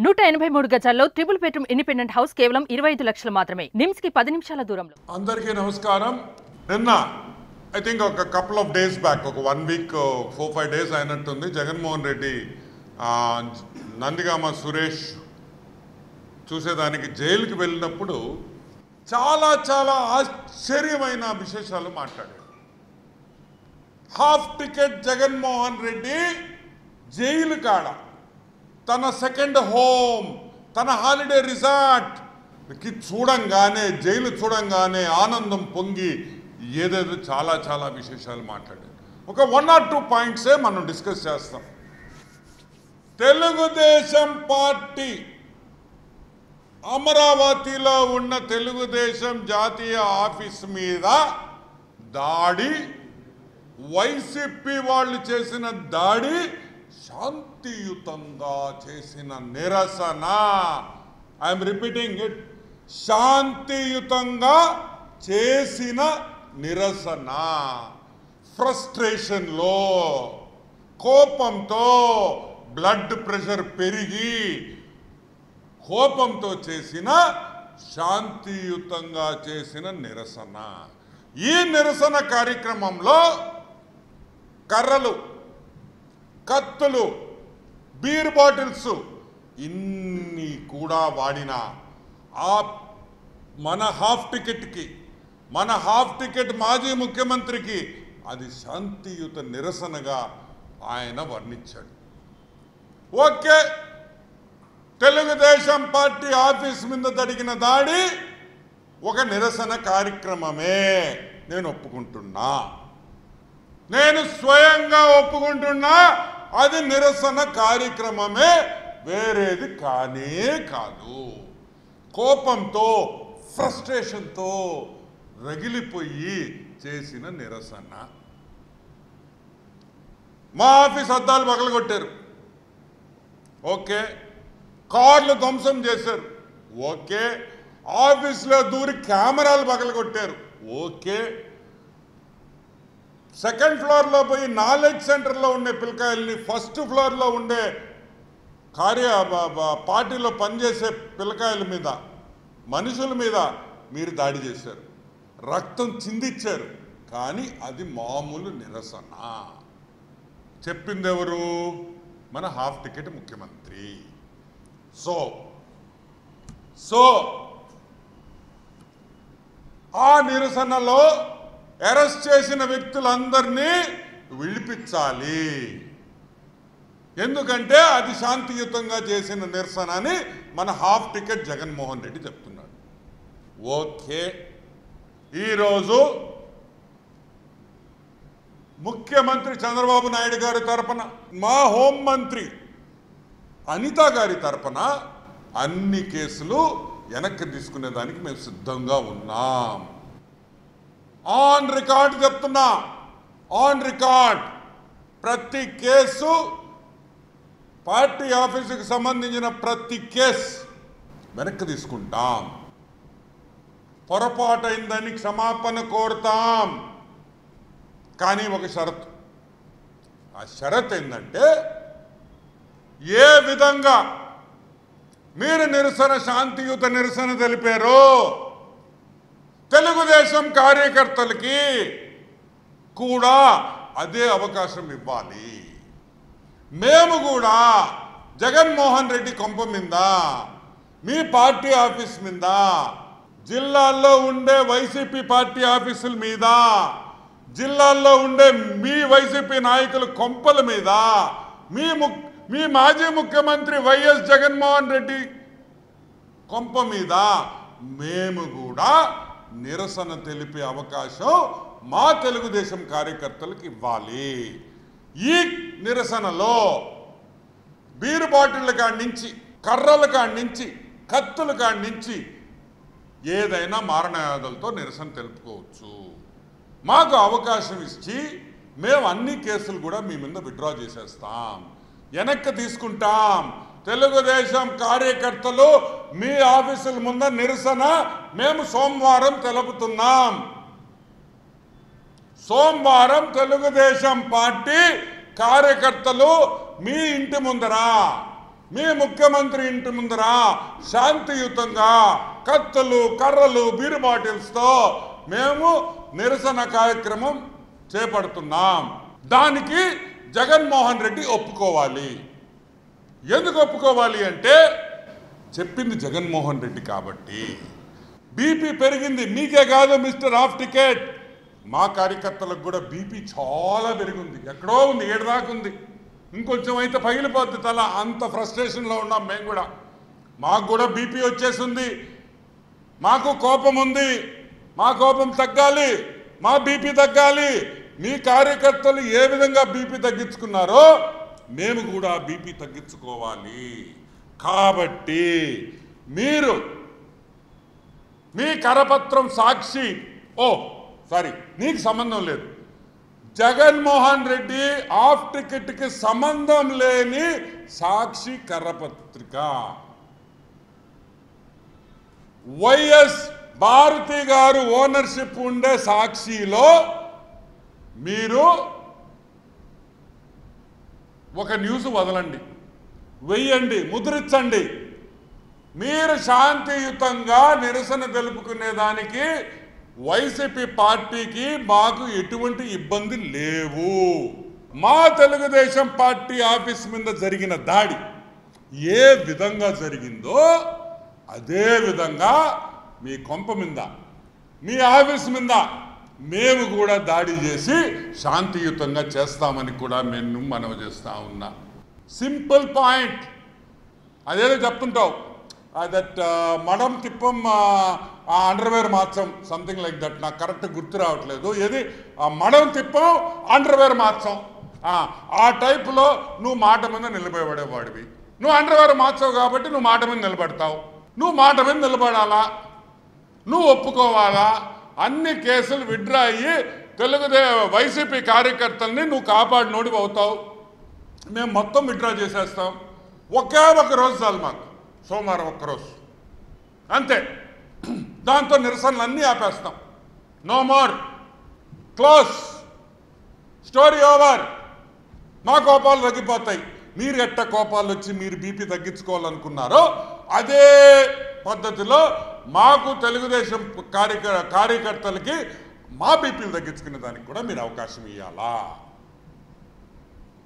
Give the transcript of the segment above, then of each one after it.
183 గజాల్లో triple bedroom independent house కేవలం 25 లక్షలు మాత్రమే. నిమ్స్ కి 10 నిమిషాల దూరంలో. అందరికీ నమస్కారం. నిన్న ఐ థింక్ ఒక కపుల్ ఆఫ్ డేస్ బ్యాక్, ఒక 1 వీక్ 4-5 డేస్ అయినట్టుంది, జగన్మోహన్ రెడ్డి నందిగామ సురేష్ చూసేదానికి జైలుకి వెళ్ళినప్పుడు చాలా చాలా ఆశ్చర్యమైన విశేషాలు మాట్లాడాడు. Half ticket Jaganmohan Reddy jail కాడ తన సెకండ్ హోమ్, తన హాలిడే రిసార్ట్కి చూడంగానే, జైలు చూడంగానే ఆనందం పొంగి ఏదేదో చాలా చాలా విశేషాలు మాట్లాడారు. ఒక 1 or 2 పాయింట్సే మనం డిస్కస్ చేస్తాం. తెలుగుదేశం పార్టీ, అమరావతిలో ఉన్న తెలుగుదేశం జాతీయ ఆఫీస్ మీద దాడి, వైసీపీ వాళ్ళు చేసిన దాడి శాంతియుతంగా చేసిన నిరసన. ఐఎమ్ రిపీటింగ్ ఇట్, శాంతియుతంగా చేసిన నిరసన. ఫ్రస్ట్రేషన్లో, కోపంతో, బ్లడ్ ప్రెషర్ పెరిగి కోపంతో చేసిన, శాంతియుతంగా చేసిన నిరసన. ఈ నిరసన కార్యక్రమంలో కర్రలు, కత్తులు, బీర్ బాటిల్స్ ఇన్ని కూడా వాడిన మన హాఫ్ టికెట్కి, మన హాఫ్ టికెట్ మాజీ ముఖ్యమంత్రికి అది శాంతియుత నిరసనగా ఆయన వర్ణించాడు. ఓకే, తెలుగుదేశం పార్టీ ఆఫీస్ మీద జరిగిన దాడి ఒక నిరసన కార్యక్రమమే, నేను ఒప్పుకుంటున్నా, నేను స్వయంగా ఒప్పుకుంటున్నా. అది నిరసన కార్యక్రమమే, వేరేది కానే కాదు. కోపంతో, ఫ్రస్ట్రేషన్తో రగిలిపోయి చేసిన నిరసన. మా ఆఫీస్ అద్దాలు పగలగొట్టారు, ఓకే. కార్లు ధ్వంసం చేశారు, ఓకే. ఆఫీస్లో దూరి కెమెరాలు పగలగొట్టారు, ఓకే. సెకండ్ ఫ్లోర్లో పోయి నాలెడ్జ్ సెంటర్లో ఉండే పిల్లకాయల్ని ఫస్ట్ ఫ్లోర్లో ఉండే పార్టీలో పనిచేసే పిల్లకాయల మీద, మనుషుల మీద మీరు దాడి చేశారు, రక్తం చిందించారు. కానీ అది మామూలు నిరసన. చెప్పింది ఎవరు? మన హాఫ్ టికెట్ ముఖ్యమంత్రి. సో ఆ నిరసనలో అరెస్ట్ చేసిన వ్యక్తులందరినీ విడిపించాలి, ఎందుకంటే అది శాంతియుతంగా చేసిన నిరసన అని మన హాఫ్ టికెట్ జగన్మోహన్ రెడ్డి చెప్తున్నాడు. ఓకే, ఈరోజు ముఖ్యమంత్రి చంద్రబాబు నాయుడు గారి తరపున, మా హోంమంత్రి అనిత గారి తరపున అన్ని కేసులు వెనక్కి తీసుకునేదానికి మేము సిద్ధంగా ఉన్నాం. ఆన్ రికార్డ్ చెప్తున్నా, ఆన్ రికార్డ్, ప్రతి కేసు, పార్టీ ఆఫీసుకి సంబంధించిన ప్రతి కేసు వెనక్కి తీసుకుంటాం. పొరపాటైందని క్షమాపణ కోరుతాం. కానీ ఒక షరతు, ఆ షరత్ ఏంటంటే, ఏ విధంగా మీరు నిరసన, శాంతియుత నిరసన తెలిపారో తెలుగుదేశం కార్యకర్తలకి కూడా అదే అవకాశం ఇవ్వాలి. మేము కూడా జగన్మోహన్ రెడ్డి కొంప మీద, మీ పార్టీ ఆఫీస్ మీద, జిల్లాల్లో ఉండే వైసీపీ పార్టీ ఆఫీసుల మీద, జిల్లాల్లో ఉండే మీ వైసీపీ నాయకుల కొంపల మీద, మీ మాజీ ముఖ్యమంత్రి వైఎస్ జగన్మోహన్ రెడ్డి కొంప మీద మేము కూడా నిరసన తెలిపే అవకాశం మా తెలుగుదేశం కార్యకర్తలకు ఇవ్వాలి. ఈ నిరసనలో బీరు బాటిళ్ళ కాడి నుంచి, కర్రల కాడి నుంచి, కత్తుల కాడి నుంచి ఏదైనా మారణాయుధాలతో నిరసన తెలుపుకోవచ్చు. మాకు అవకాశం ఇచ్చి మేము అన్ని కేసులు కూడా మీ మీద విత్డ్రా చేసేస్తాం, వెనక్కి తీసుకుంటాం. తెలుగుదేశం కార్యకర్తలు మీ ఆఫీసుల ముందు నిరసన మేము సోమవారం తెలుపుతున్నాం. సోమవారం తెలుగుదేశం పార్టీ కార్యకర్తలు మీ ఇంటి ముందర, మీ ముఖ్యమంత్రి ఇంటి ముందర శాంతియుతంగా కత్తులు కర్రలు బీరు బాటిల్స్తో మేము నిరసన కార్యక్రమం చేపడుతున్నాం. దానికి జగన్మోహన్ రెడ్డి ఒప్పుకోవాలి. ఎందుకు ఒప్పుకోవాలి అంటే చెప్పింది జగన్మోహన్ రెడ్డి కాబట్టి. బీపీ పెరిగింది, మీకే కాదు మిస్టర్ ఆఫ్ టికెట్, మా కార్యకర్తలకు కూడా బీపీ చాలా పెరిగింది. ఎక్కడో ఉంది, 7 దాకా ఉంది. ఇంకొంచెం అయితే పగిలిపోద్ది తల, అంత ఫ్రస్ట్రేషన్లో ఉన్నాం మేము కూడా. మాకు కూడా బీపీ వచ్చేసింది, మాకు కోపం ఉంది. మా కోపం తగ్గాలి, మా బీపీ తగ్గాలి. మీ కార్యకర్తలు ఏ విధంగా బీపీ తగ్గించుకున్నారో మేము కూడా బీపీ తగ్గించుకోవాలి. కాబట్టి మీరు మీ కరపత్రం సాక్షి, నీకు సంబంధం లేదు, జగన్మోహన్ రెడ్డి ఆఫ్ టికెట్కి సంబంధం లేని సాక్షి కరపత్రిక, వైఎస్ భారతి గారు ఓనర్షిప్ ఉండే సాక్షిలో మీరు ఒక న్యూస్ వదలండి, వెయ్యండి, ముద్రించండి. మీరు శాంతియుతంగా నిరసన తెలుపుకునేదానికి వైసీపీ పార్టీకి మాకు ఎటువంటి ఇబ్బంది లేవు. మా తెలుగుదేశం పార్టీ ఆఫీస్ మీద జరిగిన దాడి ఏ విధంగా జరిగిందో అదే విధంగా మీ కొంప మీద, మీ ఆఫీస్ మీద మేము కూడా దాడి చేసి శాంతియుతంగా చేస్తామని కూడా మేము మనవి చేస్తా ఉన్నా. Simple point. అదేదో చెప్తుంటావు, దట్ మడం తిప్పం అండర్వేర్ మార్చం, సంథింగ్ లైక్ దట్, నాకు కరెక్ట్ గుర్తు రావట్లేదు. ఏది మడం తిప్పం అండర్వేర్ మార్చం, ఆ టైపులో నువ్వు మాట మీద నిలబడేవాడివి. నువ్వు అండర్వేర్ మార్చవు కాబట్టి నువ్వు మాట మీద నిలబడతావు. నువ్వు మాట మీద నిలబడాలా, నువ్వు ఒప్పుకోవాలా. అన్ని కేసులు విత్డ్రా అయ్యి వైసీపీ కార్యకర్తల్ని నువ్వు కాపాడినోడివి అవుతావు. మేము మొత్తం విత్డ్రా చేసేస్తాం. ఒకే ఒక రోజు చాలు మాకు, సోమవారం ఒక్కరోజు అంతే. దాంతో నిరసనలు అన్నీ ఆపేస్తాం. No more, close, story over. మా కోపాలు తగ్గిపోతాయి. మీరు ఎట్ట కోపాలు వచ్చి మీరు బీపీ తగ్గించుకోవాలనుకున్నారో అదే పద్ధతిలో మాకు తెలుగుదేశం కార్యకర్తలకి మా బీపీలు తగ్గించుకునే దానికి కూడా మీరు అవకాశం ఇవ్వాలా.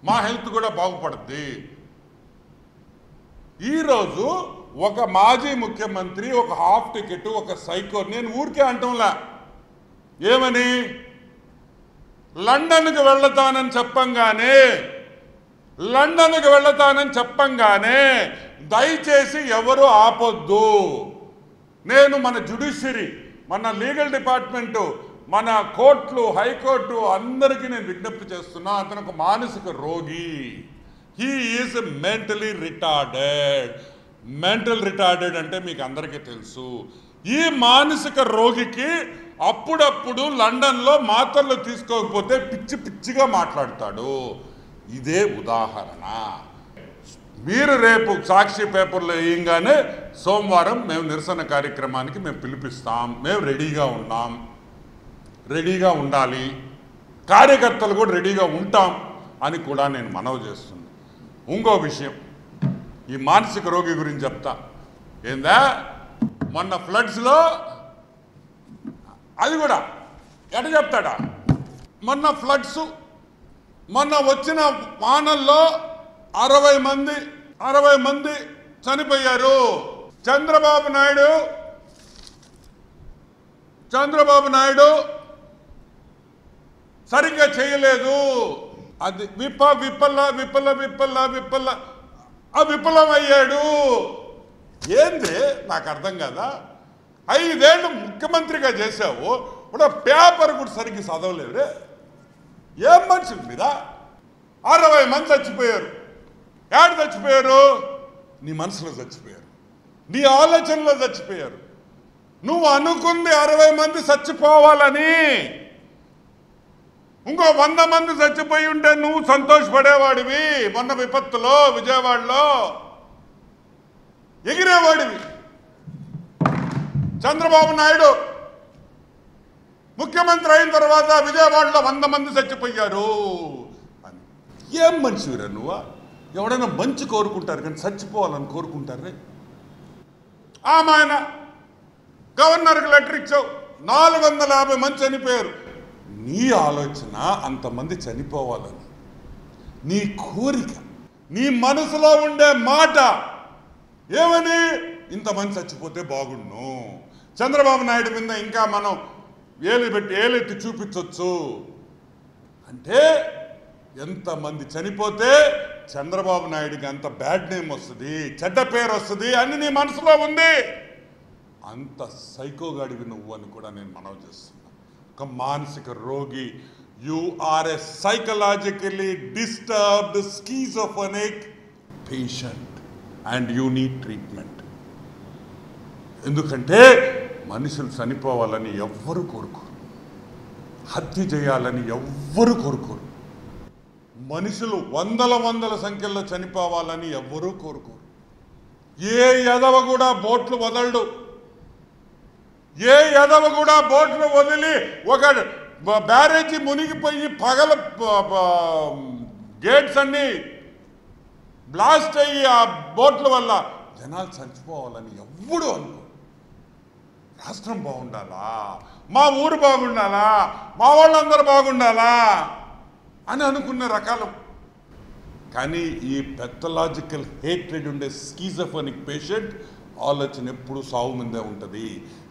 మా హెల్త్ కూడా బాగుపడుద్ది. ఈరోజు ఒక మాజీ ముఖ్యమంత్రి ఒక హాఫ్ టికెట్, ఒక సైకో, నేను ఊరికే అంటంలా, ఏమని లండన్కి వెళ్తానని చెప్పంగానే దయచేసి ఎవరు ఆపొద్దు. నేను మన జ్యుడిషియరీ, మన లీగల్ డిపార్ట్మెంటు, మన కోర్టులు, హైకోర్టు అందరికీ నేను విజ్ఞప్తి చేస్తున్నా, అతను ఒక మానసిక రోగి. He is mentally retarded. Mental retarded అంటే మీకు అందరికీ తెలుసు. ఈ మానసిక రోగికి అప్పుడప్పుడు లండన్లో మాత్రలు తీసుకోకపోతే పిచ్చి పిచ్చిగా మాట్లాడతాడు. ఇదే ఉదాహరణ. మీరు రేపు సాక్షి పేపర్లో వేయంగానే సోమవారం మేము నిరసన కార్యక్రమానికి మేము పిలిపిస్తాం. మేము రెడీగా ఉన్నాం, రెడీగా ఉండాలి, కార్యకర్తలు కూడా రెడీగా ఉంటాం అని కూడా నేను మనవి చేస్తున్నాను. ఇంకో విషయం, ఈ మానసిక రోగి గురించి చెప్తా. ఏందా మొన్న ఫ్లడ్స్లో అది కూడా ఎట చెప్తాడా, మొన్న ఫ్లడ్స్, మొన్న వచ్చిన వానల్లో 60 మంది చనిపోయారు. చంద్రబాబు నాయుడు సరిగ్గా చేయలేదు. అది విఫలమయ్యాడు. ఏంది నాకు అర్థం కదా. 5 ఏళ్ళు ముఖ్యమంత్రిగా చేసావు, ఇప్పుడు పేపర్ కూడా సరిగ్గా చదవలేవురే. ఏం మనుషుల మీద 60 మంది చచ్చిపోయారు. ఏడు చచ్చిపోయారు? నీ మనసులో చచ్చిపోయారు, నీ ఆలోచనలో చచ్చిపోయారు. నువ్వు అనుకుంది 60 మంది చచ్చిపోవాలని, ఇంకో 100 మంది చచ్చిపోయి ఉంటే నువ్వు సంతోషపడేవాడివి. మొన్న విపత్తులో విజయవాడలో ఎగిరేవాడివి. చంద్రబాబు నాయుడు ముఖ్యమంత్రి అయిన తర్వాత విజయవాడలో 100 మంది చచ్చిపోయారు అని. ఏం మనిషిరా నువ్వు? ఎవడైనా మంచి కోరుకుంటారు కానీ చచ్చిపోవాలని కోరుకుంటారే. ఆయన గవర్నర్కి లెటర్ ఇచ్చావు, 450 మంది చనిపోయారు. నీ ఆలోచన అంతమంది చనిపోవాలని, నీ కోరిక, నీ మనసులో ఉండే మాట ఏమని, ఇంతమంది చచ్చిపోతే బాగుండు. చంద్రబాబు నాయుడు మీద ఇంకా మనం ఏలెత్తి చూపించవచ్చు అంటే ఎంతమంది చనిపోతే చంద్రబాబు నాయుడికి అంత బ్యాడ్ నేమ్ వస్తుంది, చెడ్డ పేరు వస్తుంది అని నీ మనసులో ఉంది. అంత సైకోగాడివి నువ్వు అని కూడా నేను మనవి చేస్తున్నా. ఒక మానసిక రోగి, you are a psychologically disturbed schizophrenic patient and you need treatment. ఎందుకంటే మనుషులు చనిపోవాలని ఎవ్వరు కోరుకోరు, హత్య చేయాలని ఎవ్వరు కోరుకోరు, మనుషులు వందల సంఖ్యలో చనిపోవాలని ఎవ్వరూ కోరుకోరు. ఏ ఎదవ కూడా బోట్లు వదలడు. ఏ ఎదవ కూడా బోట్లు వదిలి ఒక బ్యారేజీ మునిగిపోయి పగల గేట్స్ అన్ని బ్లాస్ట్ అయ్యి ఆ బోట్ల వల్ల జనాలు చనిపోవాలని ఎవ్వడు అనుకో. రాష్ట్రం బాగుండాలా, మా ఊరు బాగుండాలా, మా వాళ్ళందరూ బాగుండాలా అని అనుకున్న రకాలు. కానీ ఈ పెథలాజికల్ హేట్రెడ్ ఉండే స్కీజోఫ్రెనిక్ పేషెంట్ ఆలోచన ఎప్పుడు సావు మీదే ఉంటుంది,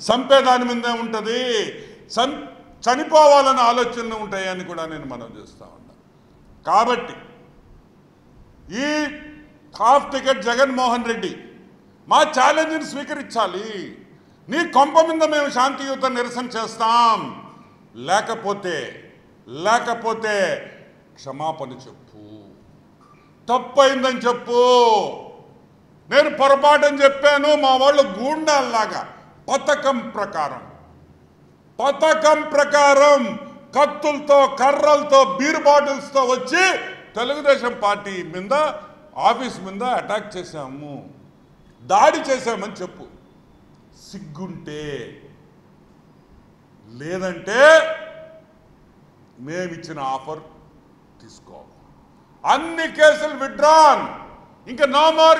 సంపేదాని మీదే ఉంటుంది, చనిపోవాలని ఆలోచనలు ఉంటాయని కూడా నేను మనవి చేస్తా ఉన్నా. కాబట్టి ఈ హాఫ్ టికెట్ జగన్మోహన్ రెడ్డి మా ఛాలెంజ్ని స్వీకరించాలి. నీ కొంప మీద మేము శాంతియుత నిరసన చేస్తాం, లేకపోతే క్షమాపణ చెప్పు, తప్పైందని చెప్పు. నేను పొరపాటని చెప్పాను, మా వాళ్ళు గూండాల్లాగా పథకం ప్రకారం కత్తులతో, కర్రలతో, బీర్ బాటిల్స్తో వచ్చి తెలుగుదేశం పార్టీ మీద, ఆఫీస్ మీద అటాక్ చేశాము, దాడి చేశామని చెప్పు. సిగ్గుంటే, లేదంటే మేమిచ్చిన ఆఫర్ తీసుకో. అన్ని కేసులు విత్డ్రాన్, ఇంకా నో మోర్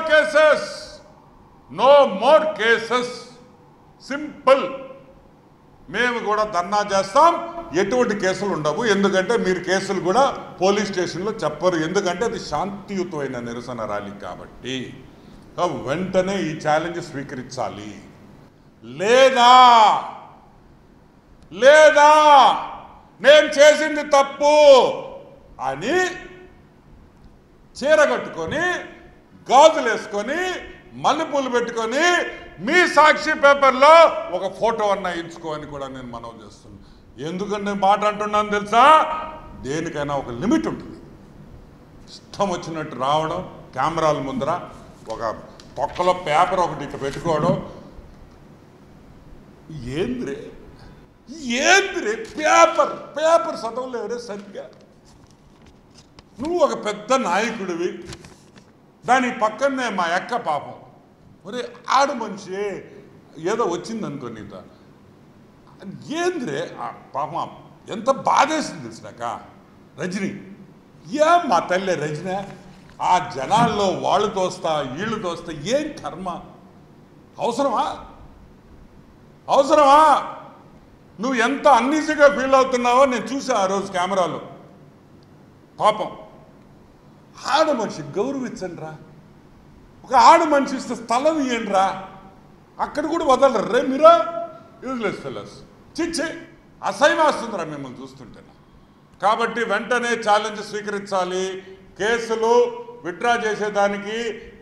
కేసెస్, సింపుల్. మేము కూడా ధర్నా చేస్తాం, ఎటువంటి కేసులు ఉండవు. ఎందుకంటే మీరు కేసులు కూడా పోలీస్ స్టేషన్లో చెప్పరు, ఎందుకంటే అది శాంతియుతమైన నిరసన ర్యాలీ కాబట్టి. వెంటనే ఈ ఛాలెంజ్ స్వీకరించాలి. లేదా నేను చేసింది తప్పు అని చీర కట్టుకొని, గాజులు వేసుకొని, మల్లెపూలు పెట్టుకొని మీ సాక్షి పేపర్లో ఒక ఫోటో అన్న ఇచ్చుకోని కూడా నేను మనవి చేస్తున్నాను. ఎందుకంటే మాట అంటున్నాను తెలుసా, దేనికైనా ఒక లిమిట్ ఉంటుంది. ఇష్టం వచ్చినట్టు రావడం, కెమెరాల ముందర ఒక తొక్కలో పేపర్ ఒకటి ఇట్లా పెట్టుకోవడం, ఏంద్రే పేపర్ చదవలేవరే సరిగ్గా. నువ్వు ఒక పెద్ద నాయకుడివి, దాని పక్కనే మా అక్క పాపం, ఒరే ఆడు మనిషి ఏదో వచ్చిందనుకో నీతో, ఏంద్రే పాపం ఎంత బాధేసింది తెలిసినాక. రజనీ మా తల్లి రజనీ, ఆ జనాల్లో వాళ్ళు తోస్తా వీళ్ళు తోస్తా, ఏం కర్మ, అవసరమా? నువ్వు ఎంత అన్ఈజీగా ఫీల్ అవుతున్నావో నేను చూసా ఆ రోజు కెమెరాలో. పాపం ఆడ మనిషి గౌరవించండి రా, ఒక ఆడ మనిషి ఇస్తే స్థలం ఇవ్వండి రా, అక్కడ కూడా వదలరు రే మీరా. యూజ్లెస్ ఫెలోస్, చిచ్చి అసహ్యం వస్తుందిరా మిమ్మల్ని చూస్తుంటే. కాబట్టి వెంటనే ఛాలెంజ్ స్వీకరించాలి. కేసులు విత్డ్రా చేసేదానికి,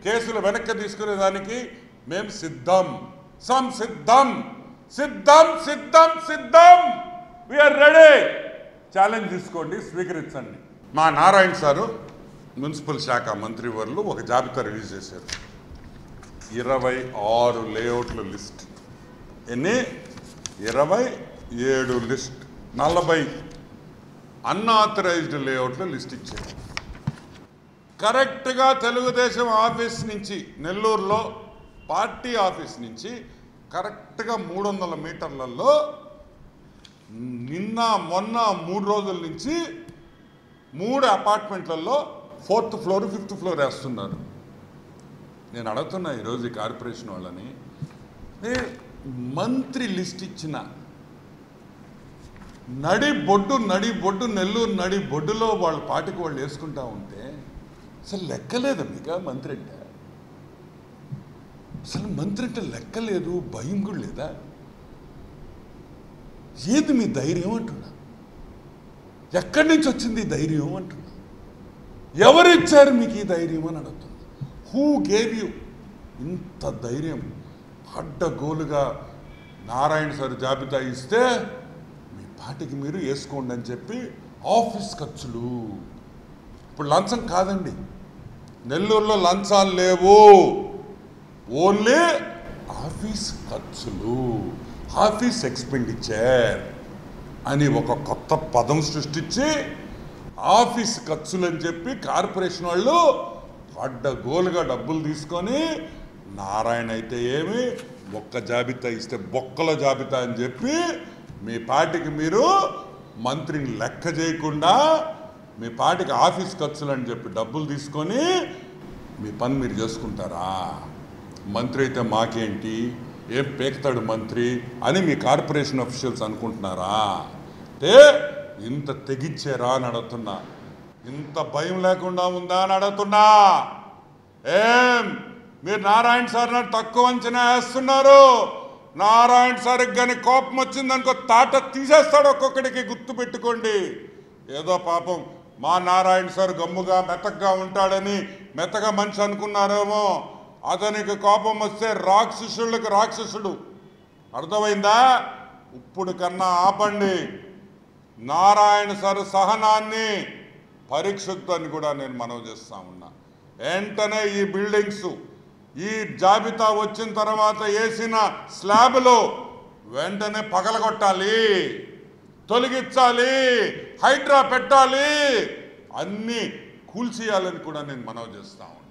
కేసులు వెనక్కి తీసుకునేదానికి మేము సిద్ధం. We are ready. ఛాలెంజ్ తీసుకోండి, స్వీకరించండి. మా నారాయణ సారు మున్సిపల్ శాఖ మంత్రివర్యులు ఒక జాబితా రిలీజ్ చేశారు. 26 లేఅవుట్ల లిస్ట్, ఎన్ని 27 లిస్ట్, 40 అన్ఆథరైజ్డ్ లేఅవుట్ల లిస్ట్ ఇచ్చారు. కరెక్ట్గా తెలుగుదేశం ఆఫీస్ నుంచి, నెల్లూరులో పార్టీ ఆఫీస్ నుంచి కరెక్ట్గా 300 మీటర్లలో నిన్న మొన్న 3 రోజుల నుంచి 3 అపార్ట్మెంట్లలో 4th ఫ్లోర్ 5th ఫ్లోర్ వేస్తున్నారు. నేను అడుగుతున్నా ఈరోజు ఈ కార్పొరేషన్ వాళ్ళని, మంత్రి లిస్ట్ ఇచ్చిన నడి బొడ్డు నెల్లూరు నడి బొడ్డులో వాళ్ళ పాటికి వాళ్ళు వేసుకుంటా ఉంటే అసలు లెక్కలేదా మీకు మంత్రి అంటే? అసలు మంత్రి అంటే లెక్కలేదు, భయం కూడా లేదా? ఏది మీ ధైర్యం అంటున్నా? ఎక్కడి నుంచి వచ్చింది ఈ ధైర్యం అంటున్నా? ఎవరిచ్చారు మీకు ఈ ధైర్యం అని అడుగుతున్నా. హూ గేవ్ యూ ఇంత ధైర్యం? అడ్డగోలుగా నారాయణ సార్ జాబితా ఇస్తే మీ పాటికి మీరు వేసుకోండి అని చెప్పి ఆఫీస్ ఖర్చులు. ఇప్పుడు లంచం కాదండి, నెల్లూరులో లంచాలు లేవు, ఓన్లీ ఆఫీస్ ఖర్చులు, ఆఫీస్ ఎక్స్పెండిచర్ అని ఒక కొత్త పదం సృష్టించి ఆఫీస్ ఖర్చులు అని చెప్పి కార్పొరేషన్ వాళ్ళు అడ్డగోలుగా డబ్బులు తీసుకొని, నారాయణ అయితే ఏమి ఒక్క జాబితా ఇస్తే బొక్కల జాబితా అని చెప్పి మీ పార్టీకి మీరు మంత్రిని లెక్క చేయకుండా మీ పార్టీకి ఆఫీస్ ఖర్చులు అని చెప్పి డబ్బులు తీసుకొని మీ పని మీరు చేసుకుంటారా? మంత్రి అయితే మాకేంటి, ఏం పేకుతాడు మంత్రి అని మీ కార్పొరేషన్ అఫీషియల్స్ అనుకుంటున్నారా? అంటే ఇంత తెగిచ్చారా అని అడుగుతున్నా. ఇంత భయం లేకుండా ఉందా అని అడుగుతున్నా. ఏం మీరు నారాయణ సార్ తక్కువ అంచనా వేస్తున్నారు? నారాయణ సార్కి కానీ కోపం వచ్చిందనుకో తాట తీసేస్తాడు ఒక్కొక్కడికి, గుర్తు పెట్టుకోండి. ఏదో పాపం మా నారాయణ సార్ గమ్ముగా మెత్తగా ఉంటాడని మెత్తగా మనిషి అనుకున్నారేమో, అతనికి కోపం వస్తే రాక్షసులకు రాక్షసుడు. అర్థమైందా? ఇప్పుడు కన్నా ఆపండి. నారాయణ సార్ సహనాన్ని పరీక్షిద్దని కూడా నేను మనవి చేస్తా ఉన్నా. వెంటనే ఈ బిల్డింగ్స్ ఈ జాబితా వచ్చిన తర్వాత వేసిన స్లాబ్లు వెంటనే పగలగొట్టాలి, తొలగించాలి, హైడ్రా పెట్టాలి, అన్నీ కూల్చేయాలని కూడా నేను మనవి చేస్తా ఉన్నా.